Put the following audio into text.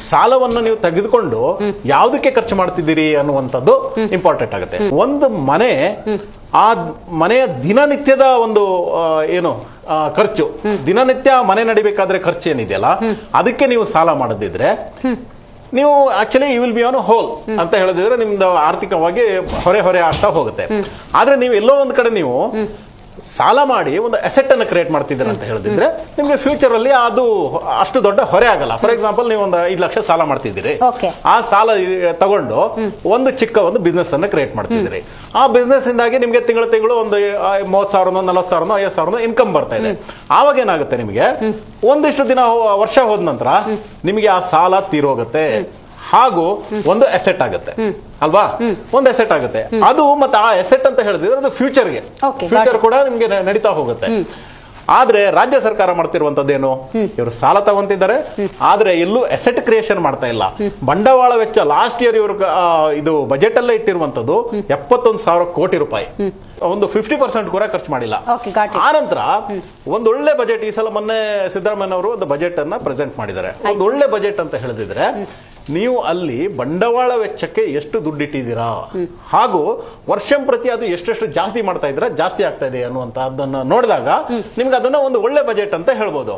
ಸಾಲವನ್ನು ನೀವು ತೆಗೆದುಕೊಂಡು ಯಾವುದಕ್ಕೆ ಖರ್ಚು ಮಾಡ್ತಿದ್ದೀರಿ ಅನ್ನುವಂಥದ್ದು ಇಂಪಾರ್ಟೆಂಟ್ ಆಗುತ್ತೆ. ಒಂದು ಮನೆ ಆ ಮನೆಯ ದಿನನಿತ್ಯದ ಒಂದು ಏನು ಖರ್ಚು, ದಿನನಿತ್ಯ ಮನೆ ನಡಿಬೇಕಾದ್ರೆ ಖರ್ಚು ಏನಿದೆಯಲ್ಲ ಅದಕ್ಕೆ ನೀವು ಸಾಲ ಮಾಡದಿದ್ರೆ ನೀವು actually you will be on hole ಅಂತ ಹೇಳಿದ್ರೆ ನಿಮ್ದು ಆರ್ಥಿಕವಾಗಿ ಹೊರೆ ಆಗ್ತಾ ಹೋಗುತ್ತೆ. ಆದ್ರೆ ನೀವು ಎಲ್ಲೋ ಒಂದ್ ಕಡೆ ನೀವು ಸಾಲ ಮಾಡಿ ಒಂದು ಅಸೆಟ್ ಅನ್ನು ಕ್ರಿಯೇಟ್ ಮಾಡ್ತಿದ್ದೀರ ಅಂತ ಹೇಳಿದ್ರೆ ನಿಮ್ಗೆ ಫ್ಯೂಚರ್ ಅಲ್ಲಿ ಅದು ಅಷ್ಟು ದೊಡ್ಡ ಹೊರೆ ಆಗಲ್ಲ. ಫಾರ್ ಎಕ್ಸಾಂಪಲ್ ನೀವು ಒಂದು 5 ಲಕ್ಷ ಸಾಲ ಮಾಡ್ತಿದ್ದೀರಿ, ಆ ಸಾಲ ತಗೊಂಡು ಒಂದು ಚಿಕ್ಕ ಒಂದು ಬಿಸ್ನೆಸ್ ಅನ್ನು ಕ್ರಿಯೇಟ್ ಮಾಡ್ತಿದ್ದೀರಿ. ಆ ಬಿಸ್ನೆಸ್ ಇಂದಾಗಿ ನಿಮ್ಗೆ ತಿಂಗಳು ಒಂದು 30,000 40,000 50,000 ಇನ್ಕಮ್ ಬರ್ತಾ ಇದೆ. ಆವಾಗ ಏನಾಗುತ್ತೆ, ನಿಮಗೆ ಒಂದಿಷ್ಟು ದಿನ ವರ್ಷ ಹೋದ ನಂತರ ನಿಮಗೆ ಆ ಸಾಲ ತೀರೋಗುತ್ತೆ, ಹಾಗೂ ಒಂದು ಅಸೆಟ್ ಆಗುತ್ತೆ ಅಲ್ವಾ, ಒಂದು ಅಸೆಟ್ ಆಗುತ್ತೆ. ಅದು ಮತ್ತೆ ಆ ಅಸೆಟ್ ಅಂತ ಹೇಳಿದ್ರೆ ಅದು ಫ್ಯೂಚರ್ ಕೂಡ ನಿಮ್ಗೆ ನಡೀತಾ ಹೋಗುತ್ತೆ. ಆದ್ರೆ ರಾಜ್ಯ ಸರ್ಕಾರ ಮಾಡ್ತಿರುವಂತದ್ದೇನು, ಇವರು ಸಾಲ ತಗೊಂತಿದ್ದಾರೆ, ಆದ್ರೆ ಎಲ್ಲೂ ಅಸೆಟ್ ಕ್ರಿಯೇಷನ್ ಮಾಡ್ತಾ ಇಲ್ಲ. ಬಂಡವಾಳ ವೆಚ್ಚ ಲಾಸ್ಟ್ ಇಯರ್ ಇವರು ಇದು ಬಜೆಟ್ ಅಲ್ಲೇ ಇಟ್ಟಿರುವಂತದ್ದು 71,000 ಕೋಟಿ ರೂಪಾಯಿ, ಒಂದು 50% ಕೂಡ ಖರ್ಚು ಮಾಡಿಲ್ಲ. ಆ ನಂತರ ಒಂದು ಒಳ್ಳೆ ಬಜೆಟ್, ಈ ಸಲ ಮೊನ್ನೆ ಸಿದ್ದರಾಮಯ್ಯ ಅವರು ಒಂದು ಬಜೆಟ್ ಅನ್ನ ಪ್ರೆಸೆಂಟ್ ಮಾಡಿದ್ದಾರೆ. ಒಂದು ಒಳ್ಳೆ ಬಜೆಟ್ ಅಂತ ಹೇಳಿದ್ರೆ ನೀವು ಅಲ್ಲಿ ಬಂಡವಾಳ ವೆಚ್ಚಕ್ಕೆ ಎಷ್ಟು ದುಡ್ಡಿಟ್ಟಿದ್ದೀರಾ, ಹಾಗೂ ವರ್ಷಂಪ್ರತಿ ಅದು ಎಷ್ಟೆಷ್ಟು ಜಾಸ್ತಿ ಮಾಡ್ತಾ ಇದ್ದೀರಾ, ಜಾಸ್ತಿ ಆಗ್ತಾ ಇದೆ ಅನ್ನುವಂತ ಅದನ್ನ ನೋಡಿದಾಗ ನಿಮ್ಗೆ ಅದನ್ನ ಒಂದು ಒಳ್ಳೆ ಬಜೆಟ್ ಅಂತ ಹೇಳ್ಬೋದು.